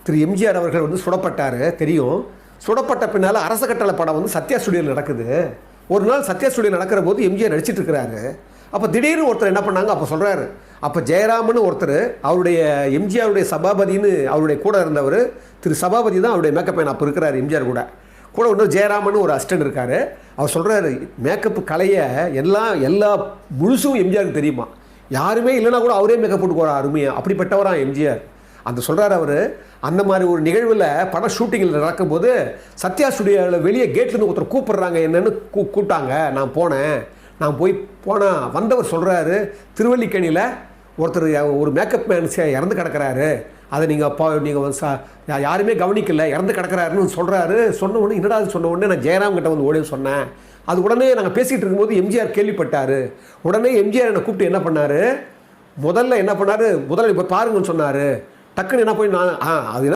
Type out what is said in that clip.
திரு எம்ஜிஆர் அவர்கள் வந்து சுடப்பட்டார் தெரியும். சுடப்பட்ட பின்னால் அரச கட்டளை படம் வந்து சத்யா ஸ்டுடியோவில் நடக்குது. ஒரு நாள் சத்யா ஸ்டுடியோ நடக்கிற போது எம்ஜிஆர் நடிச்சிட்டு இருக்கிறாரு. அப்போ திடீர்னு ஒருத்தர் என்ன பண்ணாங்க, அப்போ சொல்கிறாரு, அப்போ ஜெயராமன் ஒருத்தர் அவருடைய எம்ஜிஆருடைய சபாபதினு அவருடைய கூட இருந்தவர் திரு சபாபதி தான் அவருடைய மேக்கப் மேன் அப்போ இருக்கிறார். எம்ஜிஆர் கூட இன்னும் ஜெயராமன் ஒரு அசிஸ்டன்ட் இருக்கார். அவர் சொல்கிறாரு, மேக்கப்பு கலையை எல்லா முழுசும் எம்ஜிஆருக்கு தெரியுமா, யாருமே இல்லைனா கூட அவரே மேக்கப் போட்டு போகிறார் அருமையாக, அப்படிப்பட்டவரான் எம்ஜிஆர். அந்த சொல்கிறார் அவர். அந்த மாதிரி ஒரு நிகழ்வில் படம் ஷூட்டிங்கில் நடக்கும்போது சத்யா ஸ்டுடியோவில் வெளியே கேட்லேருந்து ஒருத்தர் கூப்பிட்றாங்க, என்னென்னு கூப்பிட்டாங்க. நான் போனால் வந்தவர் சொல்கிறாரு, திருவல்லிக்கேணியில் ஒருத்தர் ஒரு மேக்கப் மேன் இறந்து கிடக்கிறாரு, அதை நீங்கள் யாருமே கவனிக்கல, இறந்து கிடக்கிறாருன்னு சொல்கிறாரு. சொன்ன உடனே என்னடா சொன்ன உடனே நான் ஜெயராம் கிட்ட வந்து ஓடி சொன்னேன். அது உடனே நாங்கள் பேசிகிட்டு இருக்கும்போது எம்ஜிஆர் கேள்விப்பட்டார். உடனே எம்ஜிஆர் என்னை கூப்பிட்டு என்ன பண்ணார், முதல்ல இப்போ பாருங்கன்னு சொன்னார். டக்குன்னு என்ன போய் நான் அது